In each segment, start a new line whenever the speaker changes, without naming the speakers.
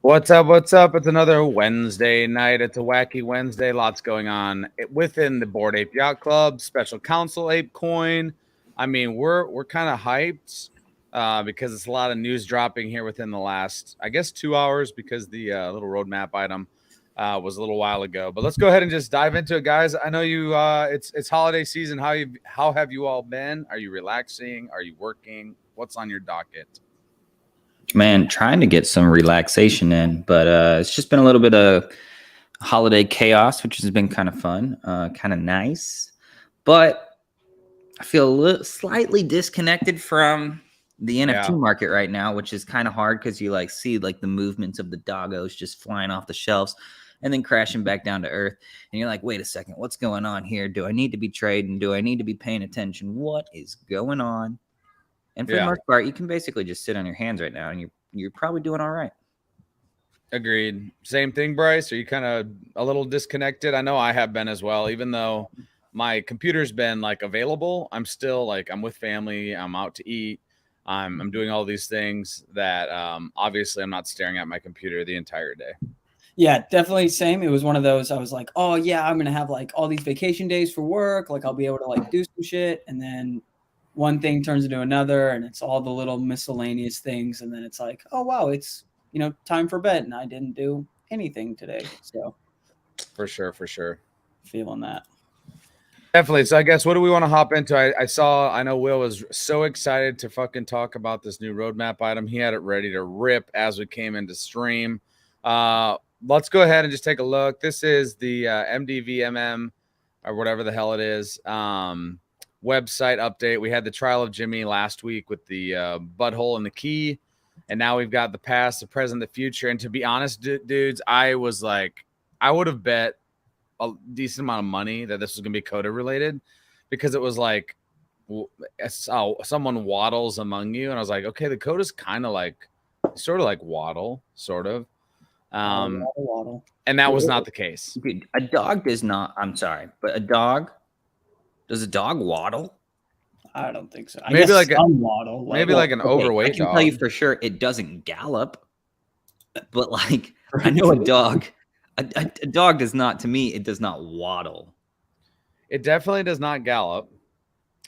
What's up? What's up? It's another Wednesday night. It's a wacky Wednesday. Lots going on within the Board Ape Yacht Club, Special Council ApeCoin. I mean, we're kind of hyped because it's a lot of news dropping here within the last, I guess, 2 hours because the little roadmap item was a little while ago. But let's go ahead and just dive into it, guys. I know you. It's holiday season. How have you all been? Are you relaxing? Are you working? What's on your docket?
Man, trying to get some relaxation in, but it's just been a little bit of holiday chaos, which has been kind of fun, kind of nice. But I feel slightly disconnected from the NFT market right now, which is kind of hard because you see the movements of the doggos just flying off the shelves and then crashing back down to earth. And you're like, wait a second, what's going on here? Do I need to be trading? Do I need to be paying attention? What is going on? And for the most part, you can basically just sit on your hands right now, and you're probably doing all right.
Agreed. Same thing, Bryce. Are you kind of a little disconnected? I know I have been as well. Even though my computer's been available, I'm still I'm with family. I'm out to eat. I'm doing all these things that obviously I'm not staring at my computer the entire day.
Yeah, definitely same. It was one of those, I was like, oh yeah, I'm going to have all these vacation days for work. I'll be able to do some shit. And then one thing turns into another, and it's all the little miscellaneous things. And then it's like, oh wow, it's, time for bed. And I didn't do anything today. So
for sure.
Feeling that.
Definitely. So I guess what do we want to hop into? I know Will was so excited to fucking talk about this new roadmap item. He had it ready to rip as we came into stream. Let's go ahead and just take a look. This is the MDVMM or whatever the hell it is. Website update. We had the trial of Jimmy last week with the butthole and the key, and now we've got the past, the present, the future. And to be honest, dudes, I would have bet a decent amount of money that this was gonna be Coda related, because it was someone waddles among you, and I was like, okay, the Coda's kind of sort of like waddle, sort of.
Waddle.
And that was not the case.
Dude, a dog does not. I'm sorry, but a dog. Does a dog waddle?
I don't think so.
Maybe
some waddle.
Maybe an overweight dog.
I can tell you for sure it doesn't gallop. But I know a dog. A dog does not. To me, it does not waddle.
It definitely does not gallop.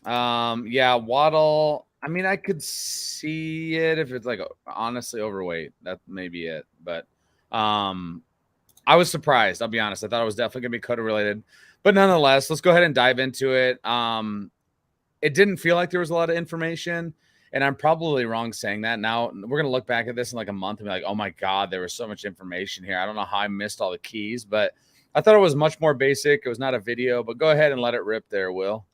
Yeah, waddle. I mean, I could see it if it's honestly overweight. That may be it. But I was surprised. I'll be honest. I thought it was definitely gonna be Coda related. But nonetheless, let's go ahead and dive into it. It didn't feel like there was a lot of information, and I'm probably wrong saying that. Now we're going to look back at this in a month and be like, oh my God, there was so much information here. I don't know how I missed all the keys, but I thought it was much more basic. It was not a video, but go ahead and let it rip there, Will.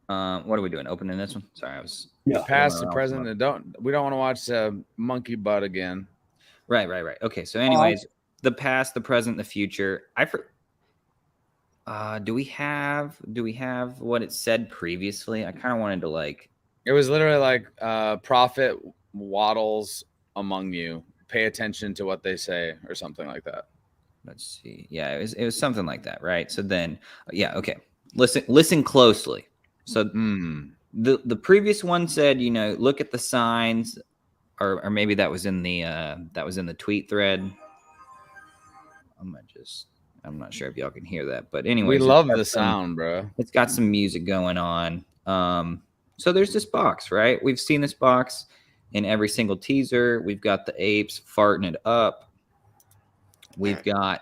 What are we doing? Opening this one? Sorry, I was...
The past, the present, and we don't want to watch monkey butt again.
Right. Okay, so anyways, the past, the present, the future. Do we have what it said previously? I kind of wanted to
It was literally prophet waddles among you. Pay attention to what they say, or something like that.
Let's see. Yeah, it was something like that, right? So then, yeah, okay. Listen closely. So the previous one said, look at the signs, or maybe that was in the tweet thread. I'm not sure if y'all can hear that, but anyway,
we love the sound, bro.
It's got some music going on. So there's this box, right? We've seen this box in every single teaser. We've got the apes farting it up. We've got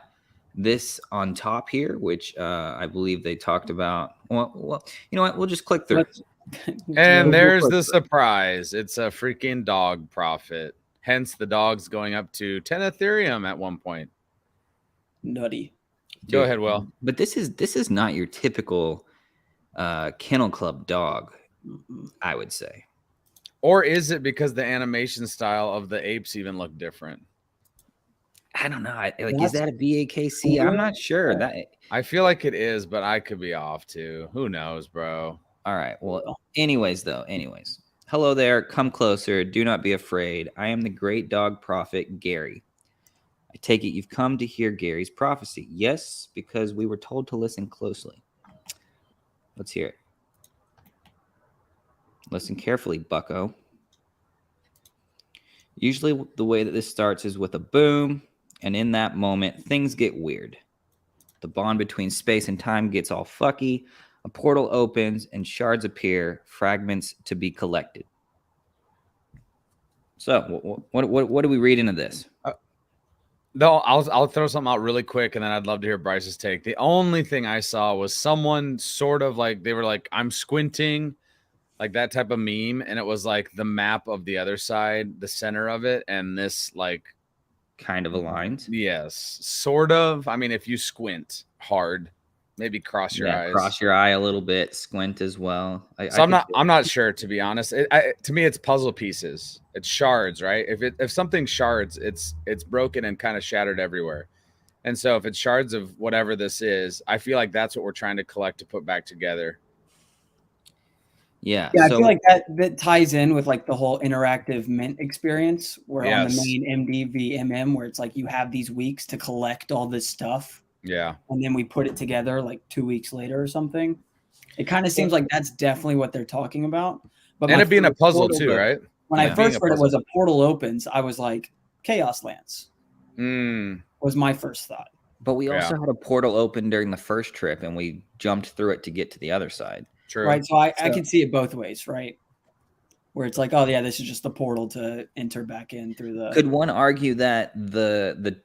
this on top here, which I believe they talked about. Well, you know what? We'll just click through.
And there's the surprise. It's a freaking dog profit. Hence the dog's going up to 10 Ethereum at one point.
Nutty.
Go ahead, Will.
But this is not your typical kennel club dog, I would say.
Or is it because the animation style of the apes even look different?
I don't know. Is that a BACY? I'm not sure.
I feel like it is, but I could be off too. Who knows, bro?
All right. Well, anyways. Hello there. Come closer. Do not be afraid. I am the great dog prophet, Gary. I take it you've come to hear Gary's prophecy. Yes, because we were told to listen closely. Let's hear it. Listen carefully, bucko. Usually the way that this starts is with a boom, and in that moment, things get weird. The bond between space and time gets all fucky. A portal opens and shards appear, fragments to be collected. So, what do we read into this?
No, I'll throw something out really quick, and then I'd love to hear Bryce's take. The only thing I saw was someone sort of like they were like, "I'm squinting," like that type of meme, and it was like the map of the other side, the center of it, and this like
Kind of aligns.
yes, sort of. I mean, if you squint hard, maybe cross your eyes.
Cross your eye a little bit, squint as well.
I'm not sure, to be honest. To me, it's puzzle pieces. It's shards, right? If something shards, it's broken and kind of shattered everywhere. And so if it's shards of whatever this is, I feel like that's what we're trying to collect to put back together.
Yeah, I feel like that ties in with like the whole interactive Mint experience, where on the main MDVMM, where it's like you have these weeks to collect all this stuff.
Yeah.
And then we put it together like 2 weeks later or something. It kind of seems like that's definitely what they're talking about.
But and it being a puzzle too, right?
When I first heard it was a portal opens, I was like, Chaos Lance was my first thought.
But we also had a portal open during the first trip, and we jumped through it to get to the other side.
True.
Right, so I can see it both ways, right? Where it's like, oh yeah, this is just the portal to enter back in through the.
Could one argue that the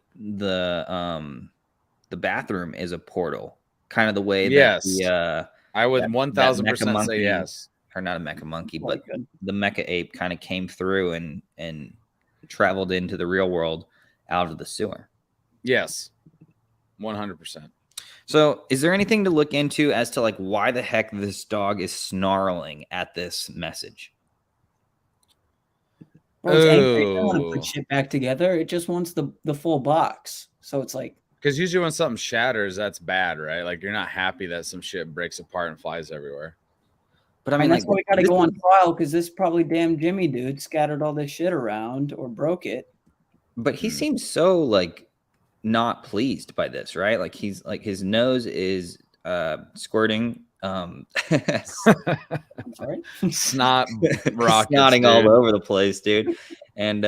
bathroom is a portal, kind of the way that the
I would 1000% say yes,
or not a mecha monkey, but the mecha ape kind of came through and traveled into the real world out of the sewer.
Yes, 100%.
So is there anything to look into as to like why the heck this dog is snarling at this message?
Well, it's angry. It doesn't want to put shit back together. It just wants the full box. So it's like,
because usually when something shatters, that's bad, right? Like you're not happy that some shit breaks apart and flies everywhere.
But I mean,
that's why we got to go on trial, because this probably damn Jimmy dude scattered all this shit around or broke it.
But he seems so like not pleased by this, right? Like he's like his nose is squirting I'm
sorry.
Snot rockets,
snotting all over the place, dude. And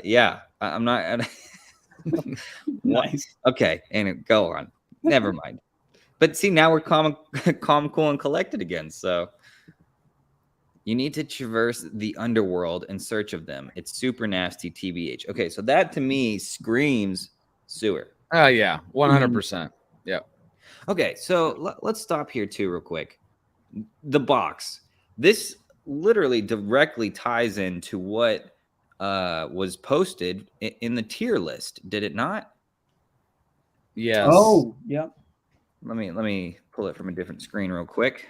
yeah, I'm not
nice.
Okay, and go on. Never mind. But see, now we're calm, cool, and collected again. So you need to traverse the underworld in search of them. It's super nasty, TBH. Okay, so that to me screams sewer.
Oh yeah, 100%. Yeah.
Okay, so let's stop here too, real quick. The box. This literally directly ties into what was posted in the tier list. Did it not?
Yes.
Oh, yeah.
Let me pull it from a different screen real quick.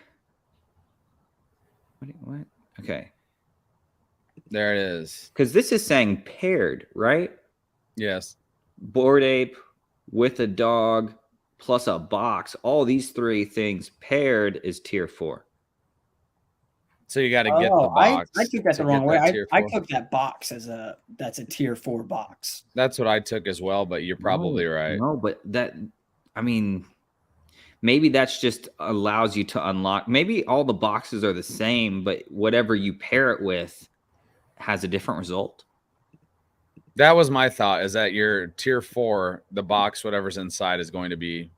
What? Okay.
There it is.
Because this is saying paired, right?
Yes.
Bored ape with a dog plus a box. All these three things paired is tier 4.
So you got to get the box.
I took that the wrong way. I took that box as that's a tier 4 box.
That's what I took as well, but you're probably right.
No, but I mean, maybe that's just allows you to unlock. Maybe all the boxes are the same, but whatever you pair it with has a different result.
That was my thought, is that your tier 4, the box, whatever's inside, is going to be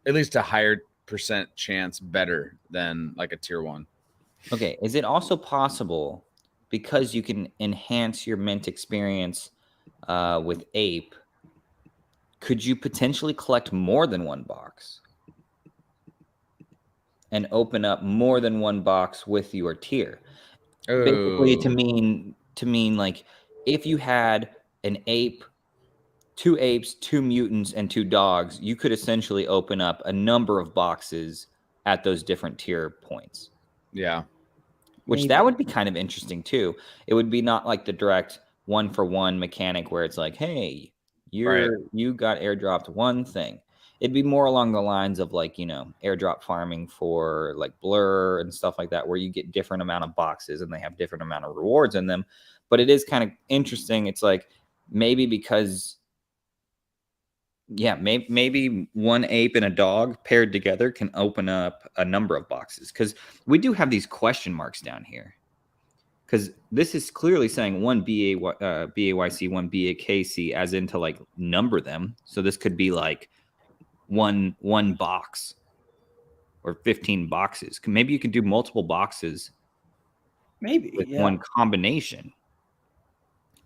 at least a higher percent chance better than like a tier 1.
Okay. Is it also possible, because you can enhance your mint experience with ape, could you potentially collect more than one box and open up more than one box with your tier?
Oh.
Basically to mean like if you had an ape, 2 apes, 2 mutants, and 2 dogs, you could essentially open up a number of boxes at those different tier points.
Yeah.
Which that would be kind of interesting too. It would be not like the direct 1-for-1 mechanic where it's like, hey, you got airdropped one thing. It'd be more along the lines of like, airdrop farming for like Blur and stuff like that, where you get different amount of boxes and they have different amount of rewards in them. But it is kind of interesting. It's like maybe because, maybe one ape and a dog paired together can open up a number of boxes, because we do have these question marks down here. because this is clearly saying one BAYC, one BAKC, as in to like number them. So this could be like one box or 15 boxes. Maybe you could do multiple boxes
Maybe
with one combination.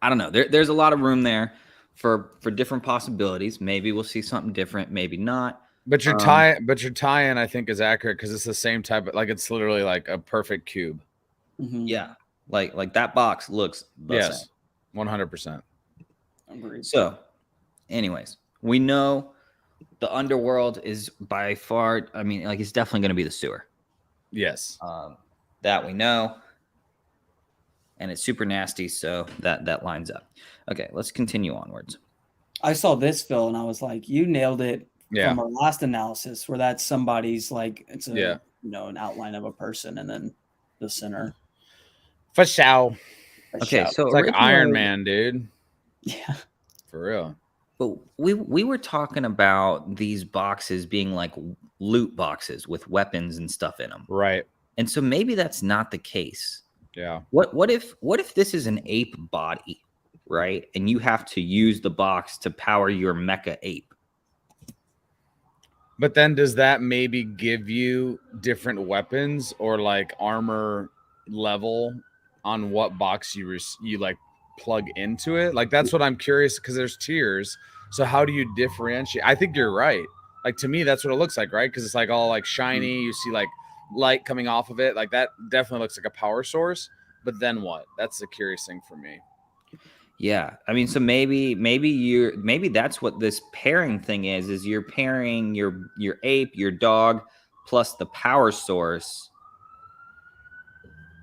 I don't know. There's a lot of room there for different possibilities. Maybe we'll see something different, maybe not.
But your tie-in, I think, is accurate because it's the same type. Like it's literally like a perfect cube.
Mm-hmm.
Yeah, like that box looks the same.
100%.
Agreed.
So, anyways, we know the underworld is by far. I mean, like it's definitely going to be the sewer.
Yes,
that we know, and it's super nasty. So that lines up. Okay, let's continue onwards.
I saw this, Phil, and I was like, "You nailed it."
Yeah.
From our last analysis, where that's somebody's like it's a
Yeah.
an outline of a person, and then the center.
For sure.
Okay, so
it's like Iron Man, dude.
Yeah,
for real.
But we were talking about these boxes being like loot boxes with weapons and stuff in them,
Right.
and so maybe that's not the case.
Yeah.
What if this is an ape body, right? And you have to use the box to power your mecha ape.
But then does that maybe give you different weapons or like armor level on what box you like plug into it? Like that's what I'm curious, because there's tiers. So how do you differentiate? I think you're right. Like to me, that's what it looks like, right? Because it's like all like shiny. You see like light coming off of it. Like that definitely looks like a power source. But then what? That's the curious thing for me.
Yeah, I mean, so maybe that's what this pairing thing is you're pairing your ape, your dog, plus the power source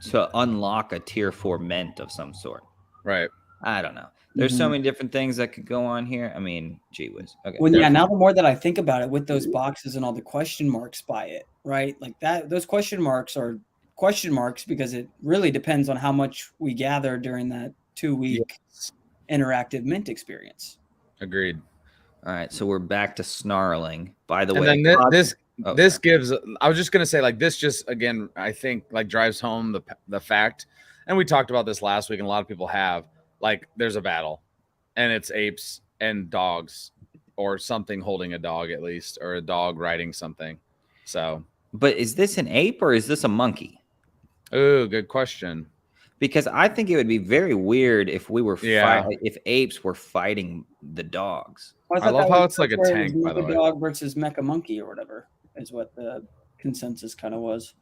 to unlock a tier 4 ment of some sort.
Right.
I don't know. There's so many different things that could go on here. I mean, gee whiz. Okay.
Well, yeah. Now the more that I think about it, with those boxes and all the question marks by it, right? Like that, those question marks are question marks because it really depends on how much we gather during that 2-week interactive mint experience.
Agreed.
All right, so we're back to snarling. By the way,
and then this gives. I was just gonna say, like this, just again, I think like drives home the fact, and we talked about this last week, and a lot of people have, like, there's a battle, and it's apes and dogs, or something holding a dog at least, or a dog riding something. So,
but is this an ape or is this a monkey?
Oh, good question.
Because I think it would be very weird if we were if apes were fighting the dogs.
I love how it's like a tank, by the way.
Dog versus mecha monkey or whatever is what the consensus kind of was.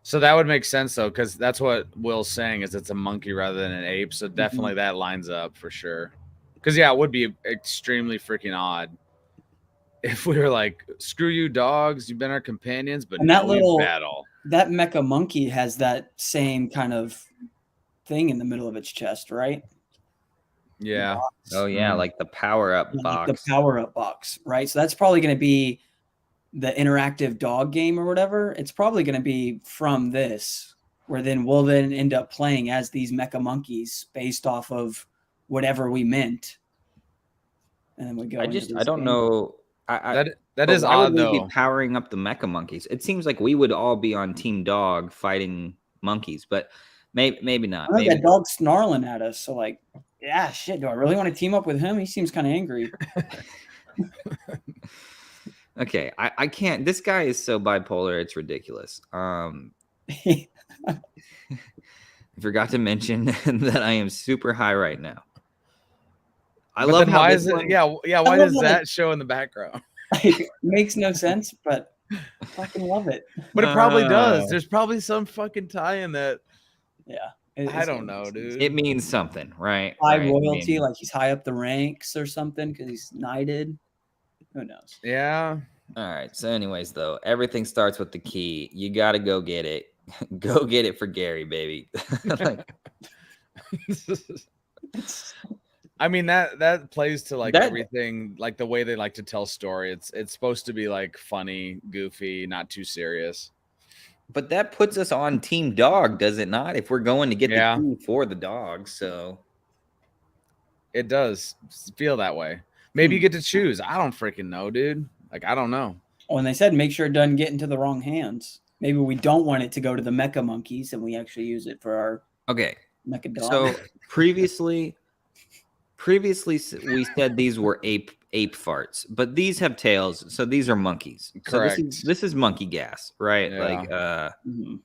So that would make sense though, because that's what Will's saying, is it's a monkey rather than an ape. So definitely that lines up for sure. Because it would be extremely freaking odd if we were like, screw you dogs, you've been our companions, but
that little
battle.
That mecha monkey has that same kind of thing in the middle of its chest, right?
Yeah.
Oh yeah, like the power up box.
Like the power up box, right? So that's probably going to be the interactive dog game or whatever. It's probably going to be from this, where then we'll end up playing as these mecha monkeys based off of whatever we mint. And then we go.
I don't know.
That is odd though.
Be powering up the mecha monkeys. It seems like we would all be on Team Dog fighting monkeys, but maybe not.
Maybe that dog's snarling at us. So like, yeah, shit. Do I really want to team up with him? He seems kind of angry.
Okay, I can't. This guy is so bipolar. It's ridiculous. I forgot to mention that I am super high right now. I love how
why is it? Why does that show in the background?
It makes no sense, but I fucking love it.
But it probably does. There's probably some fucking tie in that.
Yeah.
I don't know, dude.
It means something, right?
High royalty, like he's high up the ranks or something because he's knighted. Who knows?
Yeah.
All right. So, anyways, though, everything starts with the key. You got to go get it. Go get it for Gary, baby.
I mean, that plays to like everything, like the way they like to tell story. It's supposed to be like funny, goofy, not too serious.
But that puts us on Team Dog, does it not? If we're going to get the key for the dog, so
it does feel that way. Maybe you get to choose. I don't freaking know, dude. Like, I don't know.
Oh, and they said make sure it doesn't get into the wrong hands. Maybe we don't want it to go to the mecha monkeys, and we actually use it for our
Okay.
Like a dog.
So previously we said these were ape farts, but these have tails, so these are monkeys.
Correct.
So this is monkey gas, right?
Yeah.
Like
Mhm.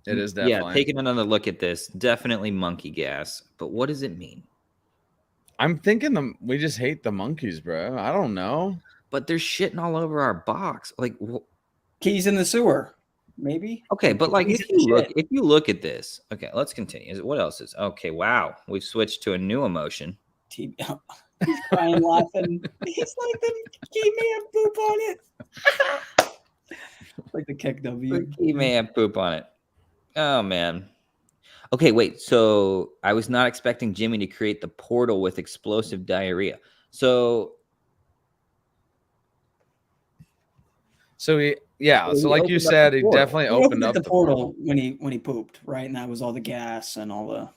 It is definitely.
Taking another look at this, definitely monkey gas. But what does it mean?
I'm thinking we just hate the monkeys, bro. I don't know.
But they're shitting all over our box. Like,
Keys in the sewer, maybe.
okay, but like
Keys
if
in the
you look at this, okay, let's continue. What else is okay? Wow, we've switched to a new emotion.
shit. He's crying, laughing. He's like the key may have poop on it. Like the kick W.
He may have poop on it. Oh man. Okay, wait. So I was not expecting Jimmy to create the portal with explosive diarrhea. So
So
he
like you
opened up
said,
the
he
portal.
definitely
He
opened up
the portal when he pooped, right? And that was all the gas and all the.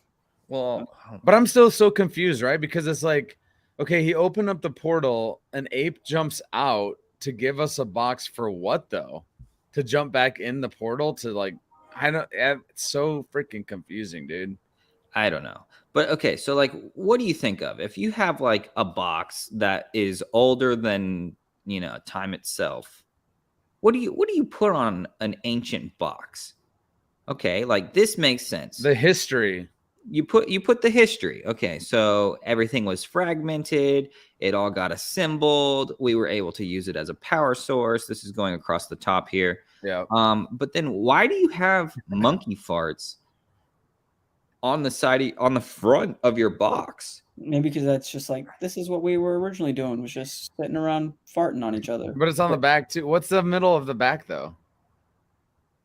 Well,
but I'm still so confused, right? Because it's like, okay, he opened up the portal, an ape jumps out to give us a box for what though? To jump back in the portal to like, I don't. It's so freaking confusing, dude.
I don't know. But okay, so like what do you think of if you have like a box that is older than, time itself? What do you put on an ancient box? Okay, like this makes sense.
The history.
You put the history. Okay, so everything was fragmented, it all got assembled, we were able to use it as a power source. This is going across the top here.
Yeah.
But then why do you have monkey farts on the front of your box?
Maybe because that's just like this is what we were originally doing, was just sitting around farting on each other.
But it's on the back too. What's the middle of the back though?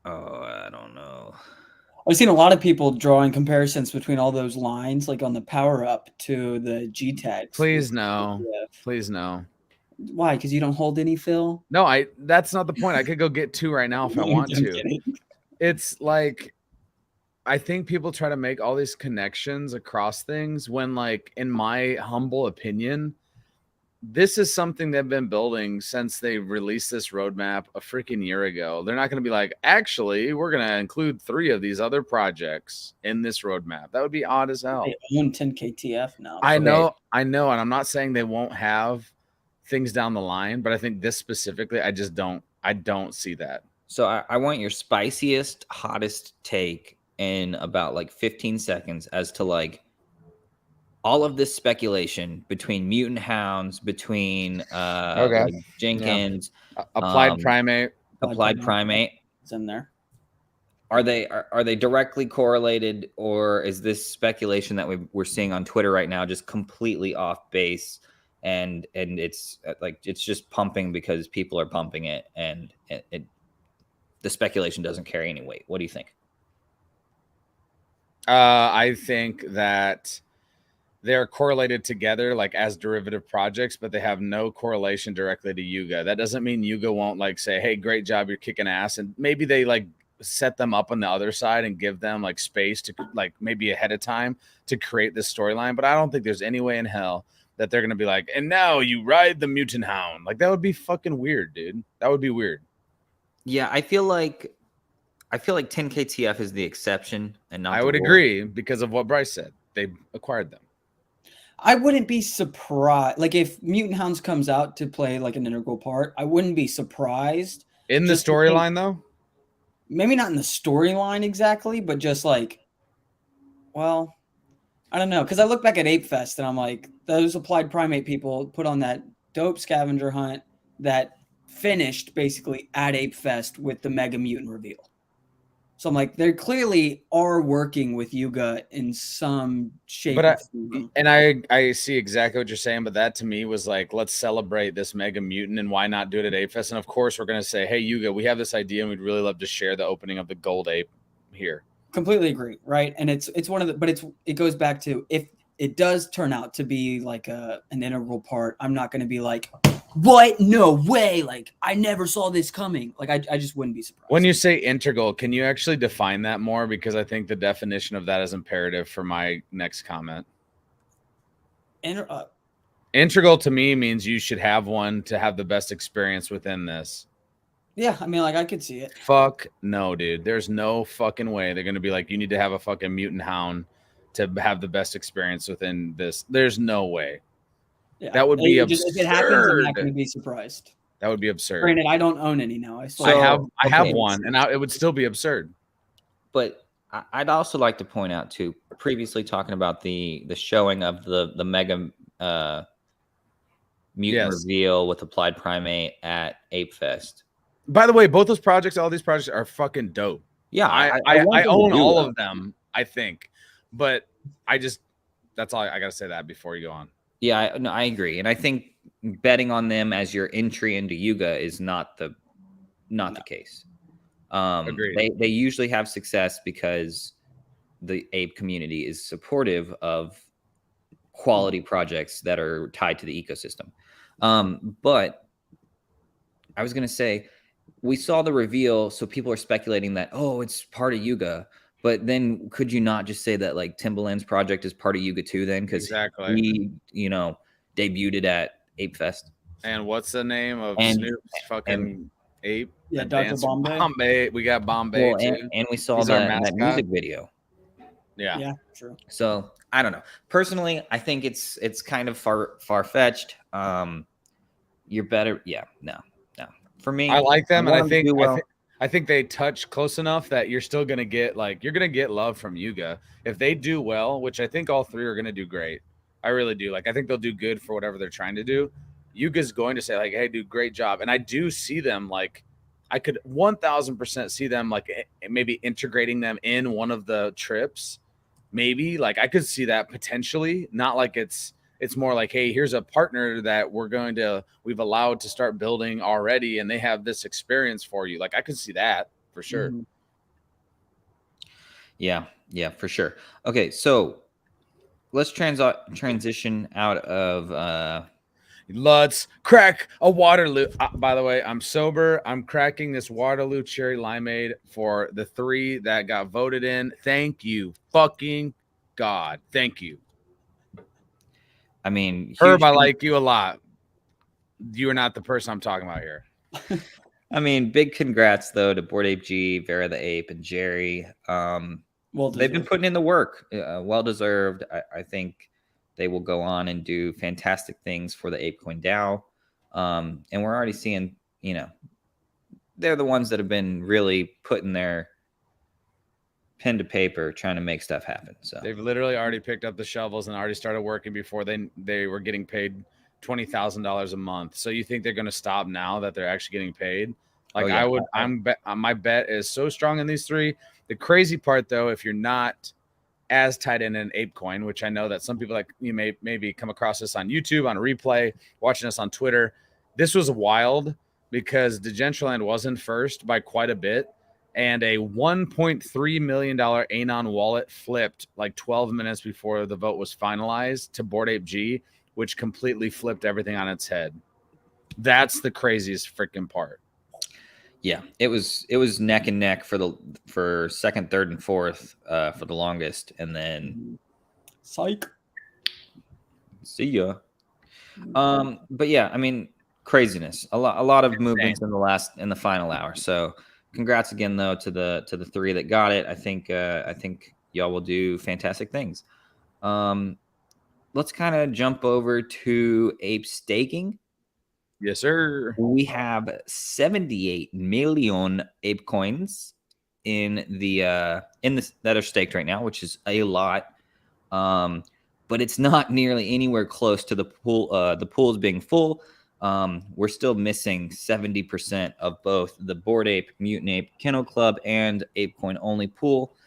Oh, I don't know.
I've seen a lot of people drawing comparisons between all those lines, like on the power up to the G tags.
Please no. Please no.
Why? Because you don't hold any, Phil?
No, that's not the point. I could go get two right now if I want to. It's like, I think people try to make all these connections across things when, like, in my humble opinion, this is something they've been building since they released this roadmap a freaking year ago. They're not going to be like, actually, we're going to include 3 of these other projects in this roadmap. That would be odd as hell.
They own 10KTF now.
I know. And I'm not saying they won't have things down the line, but I think this specifically, I don't see that.
So I want your spiciest, hottest take in about like 15 seconds as to like all of this speculation between mutant hounds, between like Jenkins,
applied primate.
It's in there.
Are they directly correlated, or is this speculation that we're seeing on Twitter right now just completely off base, and it's like it's just pumping because people are pumping it, and the speculation doesn't carry any weight? What do you think?
I think that they're correlated together, like as derivative projects, but they have no correlation directly to Yuga. That doesn't mean Yuga won't like say, "Hey, great job, you're kicking ass," and maybe they like set them up on the other side and give them like space to like maybe ahead of time to create this storyline. But I don't think there's any way in hell that they're gonna be like, "And now you ride the mutant hound." Like that would be fucking weird, dude. That would be weird.
Yeah, I feel like 10KTF is the exception and not.
I would agree because of what Bryce said. They acquired them.
I wouldn't be surprised. Like if Mutant Hounds comes out to play like an integral part, I wouldn't be surprised.
In the storyline though?
Maybe not in the storyline exactly, but just like, well, I don't know. Because I look back at Ape Fest and I'm like, those applied primate people put on that dope scavenger hunt that finished basically at Ape Fest with the Mega Mutant reveal. So I'm like, they clearly are working with Yuga in some shape.
But I see exactly what you're saying, but that to me was like, let's celebrate this Mega Mutant, and why not do it at Ape Fest? And of course, we're gonna say, hey, Yuga, we have this idea, and we'd really love to share the opening of the Gold Ape here.
Completely agree, right? And it's one of the, but it goes back to, if it does turn out to be like an integral part, I'm not going to be like, what? No way. Like, I never saw this coming. Like, I just wouldn't be surprised.
When you say integral, can you actually define that more? Because I think the definition of that is imperative for my next comment. Integral to me means you should have one to have the best experience within this.
Yeah, I mean, like I could see it.
Fuck no, dude. There's no fucking way they're gonna be like, you need to have a fucking mutant hound to have the best experience within this. There's no way.
Yeah,
That would be
if it happens, I'm not going to
absurd.
be surprised.
That would be absurd.
Granted, I don't own any now. I still
I have
okay.
one, and it would still be absurd.
But I'd also like to point out too, previously talking about the showing of the mega mutant reveal with Applied Primate at Ape Fest.
By the way, both those projects, all these projects are fucking dope.
Yeah,
I own all of them, I think. But that's all I gotta say that before you go on.
Yeah, I agree. And I think betting on them as your entry into Yuga is not the case.
Agreed.
They usually have success because the ape community is supportive of quality projects that are tied to the ecosystem. But I was going to say, we saw the reveal, so people are speculating that, oh, it's part of Yuga. But then could you not just say that like Timbaland's project is part of Yuga too then? Because he, debuted it at Ape Fest.
And what's the name of Snoop's fucking ape?
Yeah, Dr.
Bombay. We got Bombay too.
And we saw that music video.
Yeah,
true.
So I don't know. Personally, I think it's kind of far-fetched. You're better. Yeah, no. For me,
I like them, and I think they touch close enough that you're still gonna get you're gonna get love from Yuga if they do well, which I think all three are gonna do great. I really do. I think they'll do good for whatever they're trying to do. Yuga's going to say hey, dude, great job, and I do see them I could 1000% see them maybe integrating them in one of the trips. Maybe I could see that potentially, not it's more like, hey, here's a partner that we've allowed to start building already, and they have this experience for you. I could see that for sure.
Mm-hmm.
Yeah, for sure. Okay, so let's transition out of
let's crack a Waterloo. By the way, I'm sober. I'm cracking this Waterloo cherry limeade for the 3 that got voted in. Thank you, fucking God. Thank you.
I mean,
Herb, I like you a lot. You are not the person I'm talking about here.
I mean, big congrats though to Bored Ape G, Vera the Ape, and Jerry. They've been putting in the work. Well deserved. I think they will go on and do fantastic things for the APECOIN DAO. And we're already seeing, they're the ones that have been really putting their pen to paper trying to make stuff happen. So
they've literally already picked up the shovels and already started working before they were getting paid $20,000 a month. So you think they're going to stop now that they're actually getting paid? My bet is so strong in these 3. The crazy part though, if you're not as tied in ApeCoin, which I know that some people you may maybe come across this on YouTube, on a replay, watching us on Twitter, this was wild because Decentraland wasn't first by quite a bit. And a $1.3 million Anon wallet flipped 12 minutes before the vote was finalized to Bored Ape G, which completely flipped everything on its head. That's the craziest freaking part.
Yeah, it was neck and neck for second, third, and fourth for the longest, and then
psych.
See ya. But yeah, I mean, craziness. A lot of movements in the final hour. So congrats again though to the 3 that got it. I think y'all will do fantastic things. Let's kind of jump over to ape staking.
Yes, sir.
We have 78 million ape coins in the that are staked right now, which is a lot. But it's not nearly anywhere close to the pool. The pool is being full. We're still missing 70% of both the Bored Ape, Mutant Ape, Kennel Club, and ApeCoin only pool.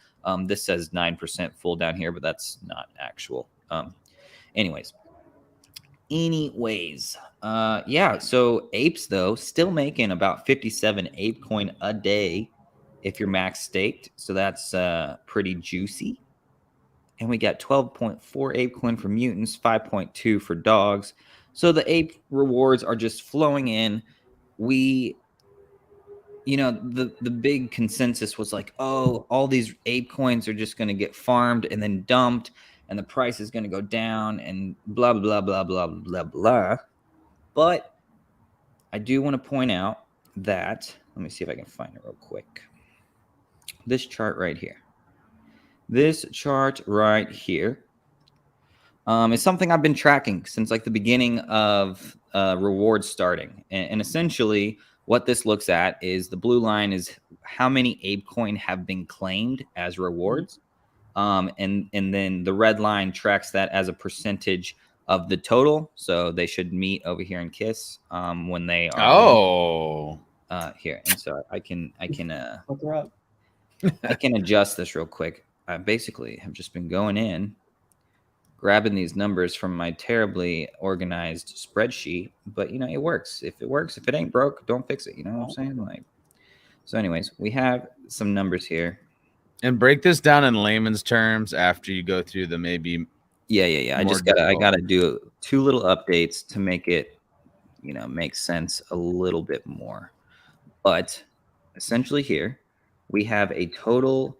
This says 9% full down here, but that's not actual. Anyways, yeah. So apes though still making about 57 ApeCoin a day if you're max staked. So that's pretty juicy. And we got 12.4 ApeCoin for mutants, 5.2 for dogs. So the ape rewards are just flowing in. The big consensus was oh, all these ape coins are just going to get farmed and then dumped, and the price is going to go down and blah, blah, blah, blah, blah, blah. But I do want to point out that Let me see if I can find it real quick. This chart right here. This chart right here is something I've been tracking since like the beginning of rewards starting. And essentially what this looks at is the blue line is how many ApeCoin have been claimed as rewards. And then the red line tracks that as a percentage of the total. So they should meet over here and kiss when they are here. And so I can
Look her up.
I can adjust this real quick. I basically have just been going in, grabbing these numbers from my terribly organized spreadsheet, but you know, it works. If it works, if it ain't broke, don't fix it. You know what I'm saying? Like, so anyways, we have some numbers here.
And break this down in layman's terms after you go through the maybe.
Yeah. I gotta do 2 little updates to make it, you know, make sense a little bit more. But essentially here we have a total.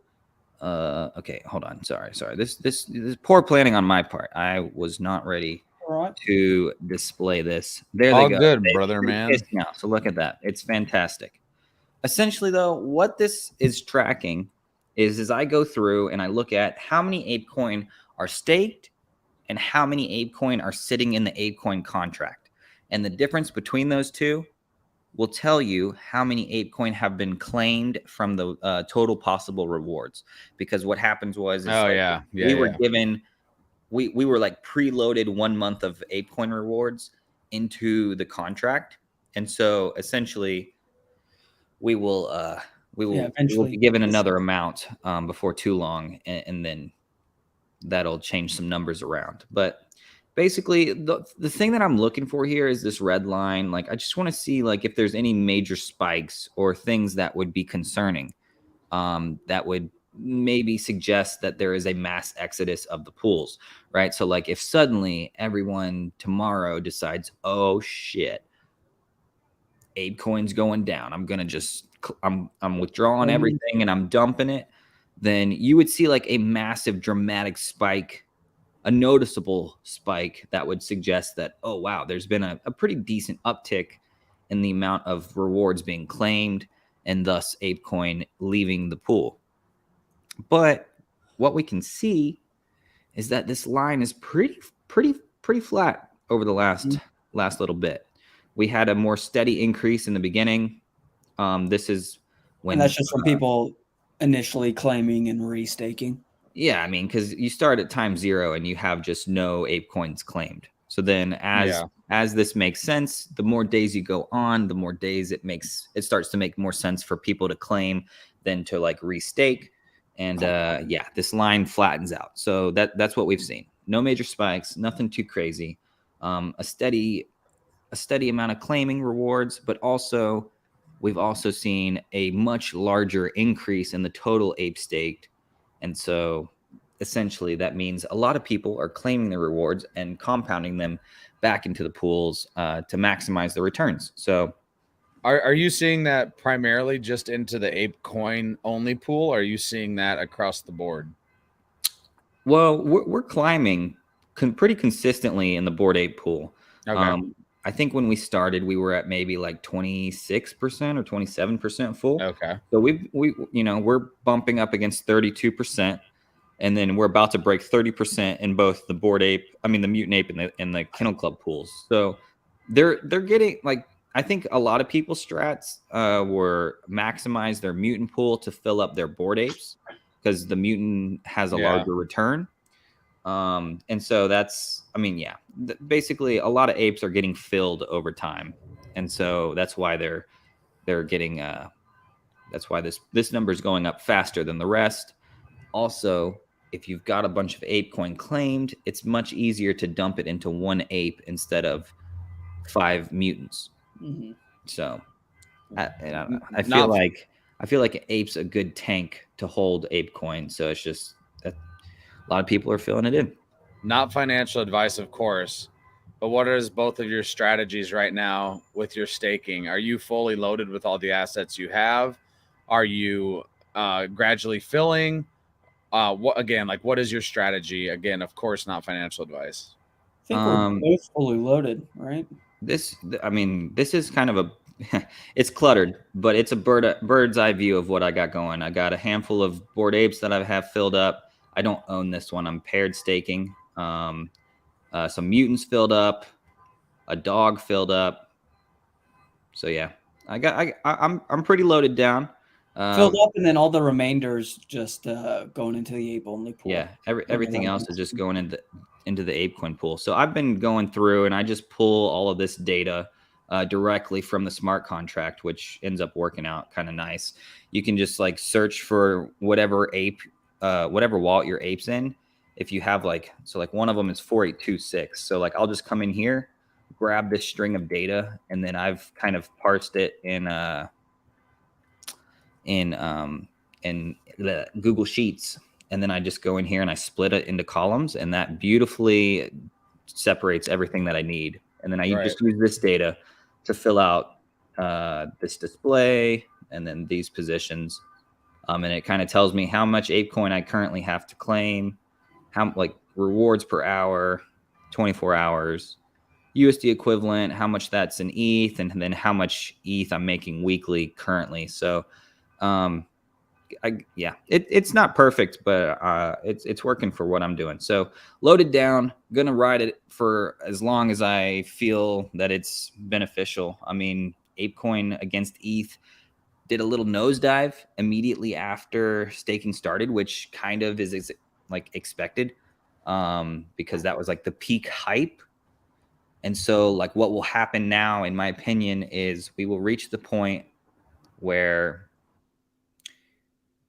Okay, hold on. Sorry. This is poor planning on my part. I was not ready to display this. There
All
they go.
Good, brother, man.
Now, so look at that. It's fantastic. Essentially, though, what this is tracking is as I go through and I look at how many ApeCoin are staked and how many ApeCoin are sitting in the ApeCoin contract. And the difference between those two will tell you how many ApeCoin have been claimed from the total possible rewards. Because what happens was, we were given, we were like preloaded 1 month of ApeCoin rewards into the contract, and so essentially, we will be given another amount before too long, and then that'll change some numbers around, but. Basically, the thing that I'm looking for here is this red line. Like, I just want to see like if there's any major spikes or things that would be concerning, that would maybe suggest that there is a mass exodus of the pools, right? So like if suddenly everyone tomorrow decides, oh shit, ApeCoin's going down, I'm withdrawing everything and I'm dumping it, then you would see like a massive dramatic spike, a noticeable spike that would suggest that, oh, wow, there's been a pretty decent uptick in the amount of rewards being claimed and thus ApeCoin leaving the pool. But what we can see is that this line is pretty flat over the last little bit. We had a more steady increase in the beginning. This is when...
And that's just from people initially claiming and restaking.
Yeah, I mean, because you start at time 0 and you have just no ApeCoins claimed. So then as this makes sense, the more days you go on, the more days it starts to make more sense for people to claim than to like restake. And this line flattens out. So that's what we've seen. No major spikes, nothing too crazy. A steady amount of claiming rewards, but also we've also seen a much larger increase in the total ape staked. And so essentially that means a lot of people are claiming the rewards and compounding them back into the pools to maximize the returns. So
are you seeing that primarily just into the ApeCoin only pool? Or are you seeing that across the board?
Well, we're climbing pretty consistently in the Bored Ape pool.
Okay.
I think when we started, we were at maybe like 26% or 27% full.
Okay.
So we're bumping up against 32%, and then we're about to break 30% in both the the Mutant Ape and the Kennel Club pools. So they're getting like, I think a lot of people's strats were maximize their mutant pool to fill up their Bored Apes because the mutant has a larger return. And so that's, basically a lot of apes are getting filled over time. And so that's why they're getting, that's why this number is going up faster than the rest. Also, if you've got a bunch of ApeCoin claimed, it's much easier to dump it into one ape instead of 5 mutants.
Mm-hmm.
So I feel like an ape's a good tank to hold ApeCoin. So it's just that a lot of people are filling it in.
Not financial advice, of course, but what is both of your strategies right now with your staking? Are you fully loaded with all the assets you have? Are you gradually filling? What is your strategy? Again, of course, not financial advice.
I think we're both fully loaded, right?
This is kind of it's cluttered, but it's a bird's eye view of what I got going. I got a handful of Bored Apes that I have filled up. I don't own this one. I'm paired staking. Some mutants filled up, a dog filled up. So yeah, I'm pretty loaded down.
Filled up, and then all the remainders just going into the ape only pool.
Yeah, everything else is just going into the APECOIN pool. So I've been going through and I just pull all of this data directly from the smart contract, which ends up working out kind of nice. You can just like search for whatever ape, whatever wallet your ape's in. If you have like one of them is 4826. So like I'll just come in here, grab this string of data, and then I've kind of parsed it in the Google Sheets. And then I just go in here and I split it into columns, and that beautifully separates everything that I need. And then I just use this data to fill out this display and then these positions. And it kind of tells me how much ApeCoin I currently have to claim, how like rewards per hour, 24 hours, USD equivalent, how much that's in ETH, and then how much ETH I'm making weekly currently. So it's not perfect, but it's working for what I'm doing. So loaded down, gonna ride it for as long as I feel that it's beneficial. I mean, ApeCoin against ETH did a little nosedive immediately after staking started, which kind of is like expected, because that was like the peak hype. And so like what will happen now, in my opinion, is we will reach the point where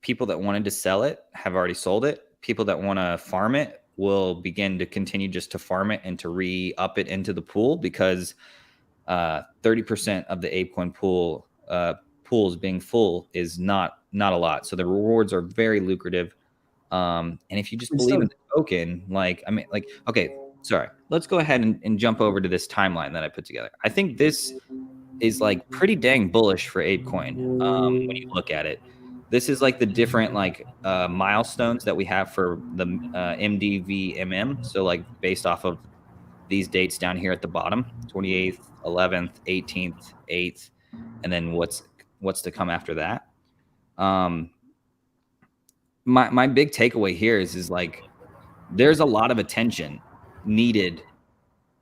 people that wanted to sell it have already sold it. People that want to farm it will begin to continue just to farm it and to re-up it into the pool, because 30% of the ApeCoin pools being full is not a lot. So the rewards are very lucrative. And if you just believe in the token, okay, sorry, let's go ahead and jump over to this timeline that I put together. I think this is like pretty dang bullish for ApeCoin when you look at it. This is like the different milestones that we have for the MDVMM. So like based off of these dates down here at the bottom, 28th, 11th, 18th, 8th, and then what's to come after that. My big takeaway here is like there's a lot of attention needed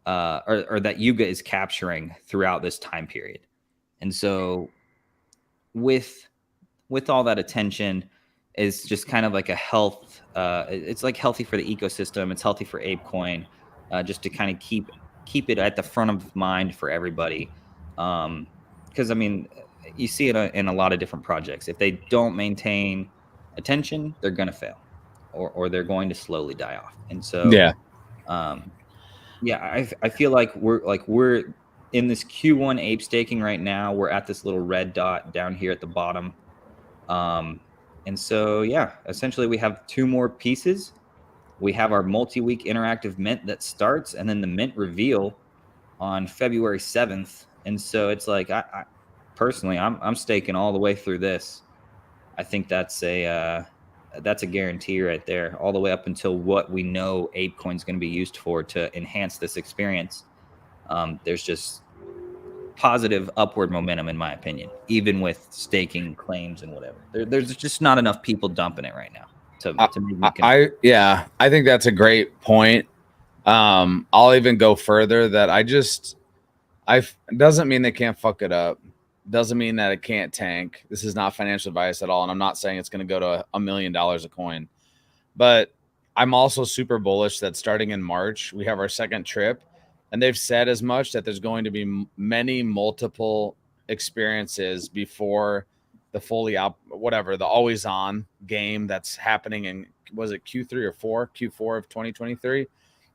or that Yuga is capturing throughout this time period. And so with all that attention is just kind of like a health. It's like healthy for the ecosystem. It's healthy for ApeCoin, just to kind of keep it at the front of mind for everybody. Because I mean, you see it in a lot of different projects. If they don't maintain attention, they're going to fail, or they're going to slowly die off. And so, I feel like we're in this Q1 ape staking right now. We're at this little red dot down here at the bottom. And so, essentially we have 2 more pieces. We have our multi-week interactive mint that starts, and then the mint reveal on February 7th. And so it's like, I personally, I'm staking all the way through this. I think that's a guarantee right there, all the way up until what we know ApeCoin is going to be used for to enhance this experience. There's just positive upward momentum, in my opinion, even with staking claims and whatever. There's just not enough people dumping it right now to make me
I think that's a great point. I'll even go further that doesn't mean they can't fuck it up. Doesn't mean that it can't tank. This is not financial advice at all, and I'm not saying it's going to go to $1 million a coin, but I'm also super bullish that starting in March we have our second trip. And they've said as much, that there's going to be many multiple experiences before the the always on game that's happening in, was it Q3 or 4? Q4 of 2023.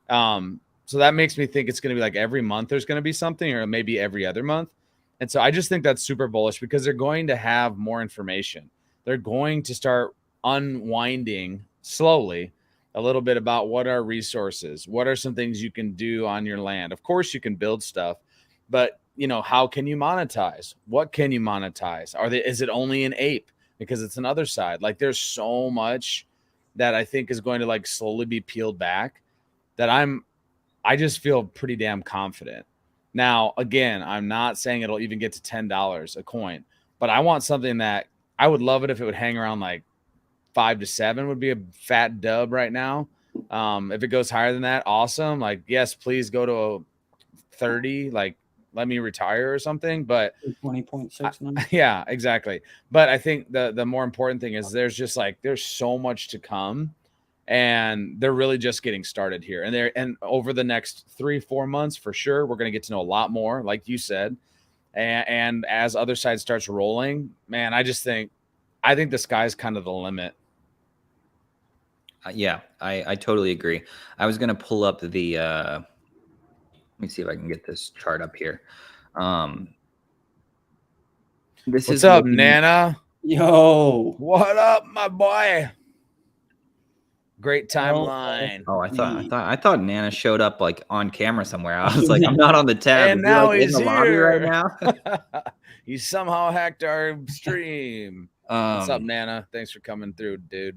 So that makes me think it's going to be like every month there's going to be something, or maybe every other month. And so I just think that's super bullish, because they're going to have more information. They're going to start unwinding slowly a little bit about what are resources, what are some things you can do on your land. Of course you can build stuff, but how can you monetize? What can you monetize? Is it only an ape? Because it's another side. Like there's so much that I think is going to like slowly be peeled back, that I just feel pretty damn confident. Now, again, I'm not saying it'll even get to $10 a coin, but I want something that I would love it if it would hang around like 5 to 7 would be a fat dub right now. If it goes higher than that, awesome. Like, yes, please go to a 30, like let me retire or something. But
20.69.
yeah, exactly. But I think the more important thing is there's so much to come, and they're really just getting started here. And over the next 3-4 months, for sure, we're going to get to know a lot more, like you said. And as other side starts rolling, man, I think the sky's kind of the limit.
Yeah, I totally agree. I was going to pull up the, let me see if I can get this chart up here.
What's up, Nana?
Yo.
What up, my boy? Great timeline.
Oh, I thought Nana showed up like on camera somewhere. I was like, I'm not on the tab.
And now he's
in the lobby right now.
He somehow hacked our stream. What's up, Nana? Thanks for coming through, dude.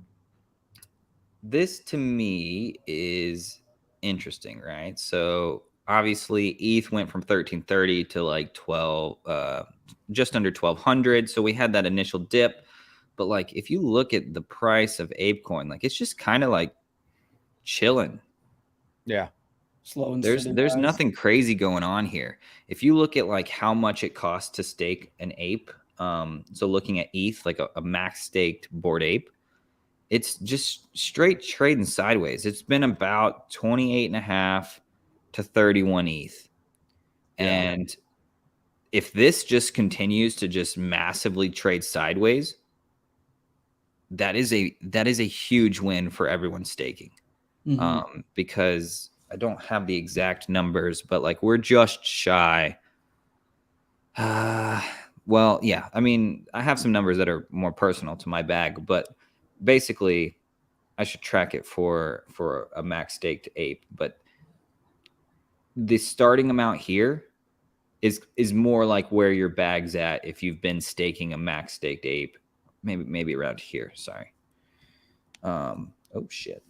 This to me is interesting, right? So obviously ETH went from 1330 to like 12, just under 1200. So we had that initial dip. But like, if you look at the price of ApeCoin, like it's just kind of like chilling.
Yeah.
Slow and
there's nothing crazy going on here. If you look at like how much it costs to stake an ape, so looking at ETH, like a max staked Bored Ape, it's just straight trading sideways. It's been about 28.5 to 31 ETH. Yeah. And if this just continues to just massively trade sideways, that is a huge win for everyone staking. Because I don't have the exact numbers, but like we're just shy. Well, yeah, I mean, I have some numbers that are more personal to my bag, but basically I should track it for a max staked ape. But the starting amount here is more like where your bag's at if you've been staking a max staked ape. Maybe around here. Sorry. Oh shit.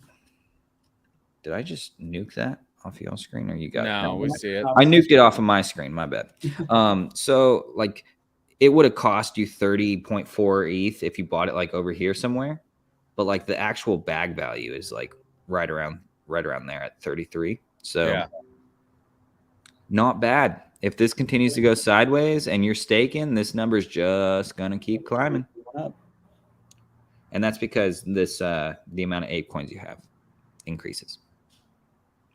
Did I just nuke that off y'all's screen, or you got it?
No, we see it.
I nuked it off of my screen. My bad. So like it would have cost you 30.4 ETH if you bought it like over here somewhere, but like the actual bag value is like right around there at 33. So yeah. Not bad. If this continues to go sideways and you're staking, this number's just gonna keep climbing. And that's because this the amount of ape coins you have increases.